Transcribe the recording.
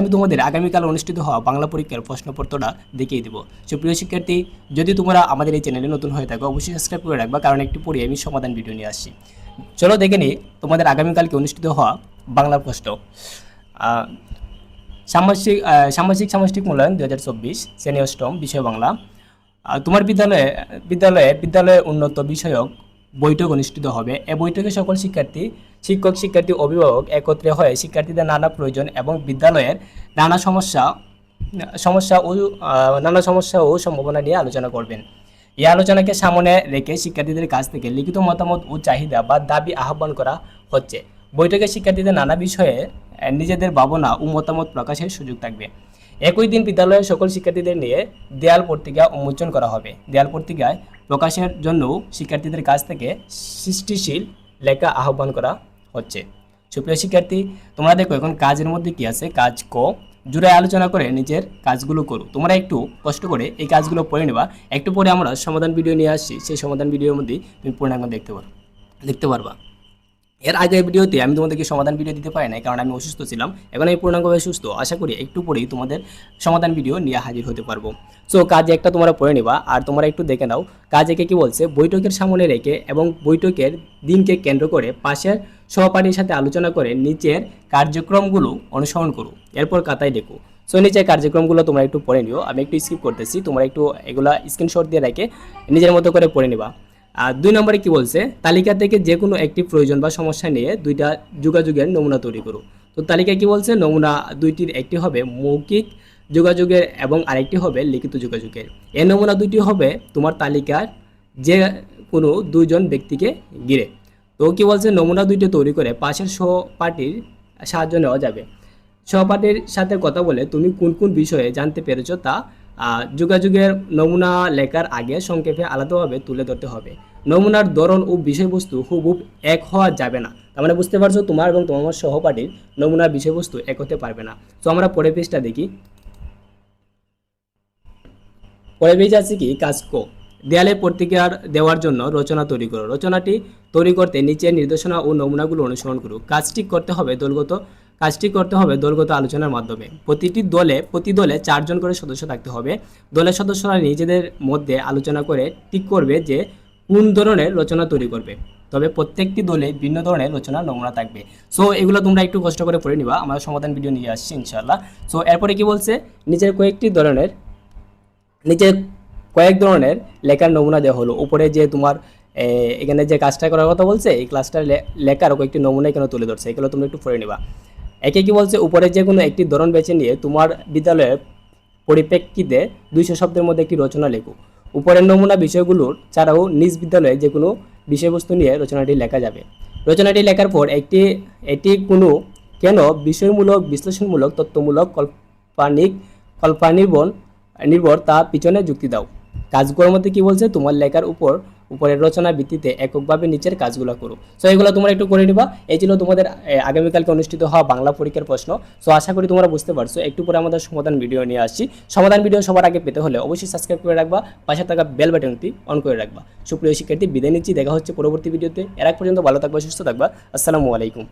আমি তোমাদের আগামীকাল অনুষ্ঠিত হওয়া বাংলা পরীক্ষার প্রশ্নপত্রটা দেখিয়ে দেবো। সুপ্রিয় শিক্ষার্থী, যদি তোমরা আমাদের এই চ্যানেলে নতুন হয়ে থাকো অবশ্যই সাবস্ক্রাইব করে রাখবা, কারণ একটু পরে আমি সমাধান ভিডিও নিয়ে আসছি। চলো দেখে নিই তোমাদের আগামীকালকে অনুষ্ঠিত হওয়া বাংলা প্রশ্ন। সামাজিক মূল্যায়ন 2024, শ্রেণী অষ্টম, বিষয় বাংলা। তোমার বিদ্যালয়ে উন্নত বিষয়ক বৈঠক অনুষ্ঠিত হবে। এই বৈঠকে সকল শিক্ষক, অভিভাবক একত্রে হয়ে শিক্ষার্থীদের নানা প্রয়োজন এবং বিদ্যালয়ের নানা সমস্যা ও সম্ভাবনা নিয়ে আলোচনা করবেন। এই আলোচনাকে সামনে রেখে শিক্ষার্থীদের কাছ থেকে লিখিত মতামত ও চাহিদা বা দাবি আহ্বান করা হচ্ছে। বৈঠকে শিক্ষার্থীদের নানা বিষয়ে নিজেদের ভাবনা ও মতামত প্রকাশের সুযোগ থাকবে। একই দিন বিদ্যালয়ের সকল শিক্ষার্থীদের নিয়ে দেয়াল পত্রিকা উন্মোচন করা হবে। দেয়াল পত্রিকায় প্রকাশের জন্য শিক্ষার্থীদের কাছ থেকে সৃষ্টিশীল লেখা আহ্বান করা হচ্ছে। সুপ্রিয় শিক্ষার্থী, তোমরা দেখো এখন কাজের মধ্যে কি আছে। কাজ ক, জুড়ে আলোচনা করে নিজের কাজগুলো করো। তোমরা একটু কষ্ট করে এই কাজগুলো পড়ে নেবা। একটু পরে আমরা সমাধান ভিডিও নিয়ে আসছি, সেই সমাধান ভিডিওর মধ্যে তুমি পূর্ণাঙ্গ দেখতে পারবা। এর আগের ভিডিওতে আমি তোমাদেরকে সমাধান ভিডিও দিতে পারি নাই, কারণ আমি অসুস্থ ছিলাম। এখন আমি পূর্ণাঙ্গভাবে সুস্থ। আশা করি একটু পরেই তোমাদের সমাধান ভিডিও নিয়ে হাজির হতে পারবো। সো কাজ একটা তোমরা পড়ে নিবা, আর তোমরা একটু দেখে নাও কাজ একে কি বলছে। বৈঠকের সামনে রেখে এবং বৈঠকের দিনকে কেন্দ্র করে পাশের সহপাঠীর সাথে আলোচনা করে নিচের কার্যক্রমগুলো অনুসরণ করো। এরপর খাতায় লেখো। সো নিচের কার্যক্রমগুলো তোমরা একটু পড়ে নিও। আমি একটু স্কিপ করতেছি, তোমরা একটু এগুলা স্ক্রিনশট দিয়ে রেখে নিজের মতো করে পড়ে নিবা। আর 2 নম্বরে কি বলছে, তালিকা থেকে যে কোনো একটি প্রয়োজন বা সমস্যা নিয়ে 2টা যোগাযোগের নমুনা তৈরি করো। তো তালিকায় কি বলছে, নমুনা 2টির একটি হবে মৌখিক যোগাযোগের এবং আরেকটি হবে লিখিত যোগাযোগের। এই নমুনা 2টি হবে তোমার তালিকার যে কোনো 2জন ব্যক্তিকে ঘিরে। তো কি বলছে, নমুনা 2টি তৈরি করে পাশের সহপাঠীর সাহায্য নেওয়া যাবে। সহপাঠীর সাথে কথা বলে তুমি কোন কোন বিষয়ে জানতে পেরেছো তা যোগাযোগের নমুনা লেখার আগে সংক্ষেপে আলাদাভাবে তুলে ধরতে হবে। নমুনার ধরন ও বিষয়বস্তু হুবহুব এক হওয়া যাবে না। তার মানে বুঝতে পারছো, তোমার এবং তোমার সহপাঠীর নমুনার বিষয়বস্তু এক হতে পারবে না। তো আমরা পরের পেজটা দেখি। পরের পেজ আছে কি, কাজ কো, দেয়ালে প্রতিকার দেওয়ার জন্য রচনা তৈরি করো। রচনাটি তৈরি করতে নিচের নির্দেশনা ও নমুনাগুলো অনুসরণ করো। কাজটি করতে হবে দলগত আলোচনার মাধ্যমে। প্রতি দলে 4 জন করে সদস্য থাকতে হবে। দলের সদস্যরা নিজেদের মধ্যে আলোচনা করে ঠিক করবে যে কোন ধরনের রচনা তৈরি করবে। তবে প্রত্যেকটি দলে ভিন্ন ধরনের রচনা নমুনা থাকবে। সো এগুলো তোমরা একটু কষ্ট করে পড়ে নিবা, আমরা সমাধান ভিডিও নিয়ে আসছি ইনশাআল্লাহ। সো এরপরে কি বলছে, নিচের কয়েক ধরনের লেখার নমুনা দেওয়া হলো। উপরে যে তোমার এখানে যে কাজটা করার কথা বলছে, এই ক্লাসটার লেখার কয়েকটি নমুনা এখানে তুলে ধরছে, এগুলো তোমরা একটু পড়ে নিবা। একে কি বলছে, উপরে যে কোনো একটি ধরন বেছে নিয়ে তোমার বিদ্যালয়ের পরিপ্রেক্ষিতে 200 শব্দের মধ্যে একটি রচনা লেখো। উপরের নমুনা বিষয়গুলোর ছাড়াও নিজ বিদ্যালয়ে যে কোনো বিষয়বস্তু নিয়ে রচনাটি লেখা যাবে। রচনাটি লেখার পর এটি কেন বিষয়মূলক, বিশ্লেষণমূলক, তথ্যমূলক, কল্পনির্ভর তা পিছনে যুক্তি দাও। কাজগুলোর মধ্যে কি বলছে, তোমার লেখার উপরের রচনার ভিত্তিতে এককভাবে নিচের কাজগুলো করো। সো এগুলো তোমরা একটু করে নিবা। এই ছিল তোমাদের আগামীকালকে অনুষ্ঠিত হওয়া বাংলা পরীক্ষার প্রশ্ন। সো আশা করি তোমরা বুঝতে পারছো। একটু পরে আমাদের সমাধান ভিডিও নিয়ে আসছি। সমাধান ভিডিও সবার আগে পেতে হলে অবশ্যই সাবস্ক্রাইব করে রাখবা, পাশে থাকা বেল বাটনটি অন করে রাখবা। সুপ্রিয় শিক্ষার্থী, বিদায় নিচ্ছি, দেখা হচ্ছে পরবর্তী ভিডিওতে। এর আগ পর্যন্ত ভালো থাকবা, সুস্থ থাকবা। আসসালামু আলাইকুম।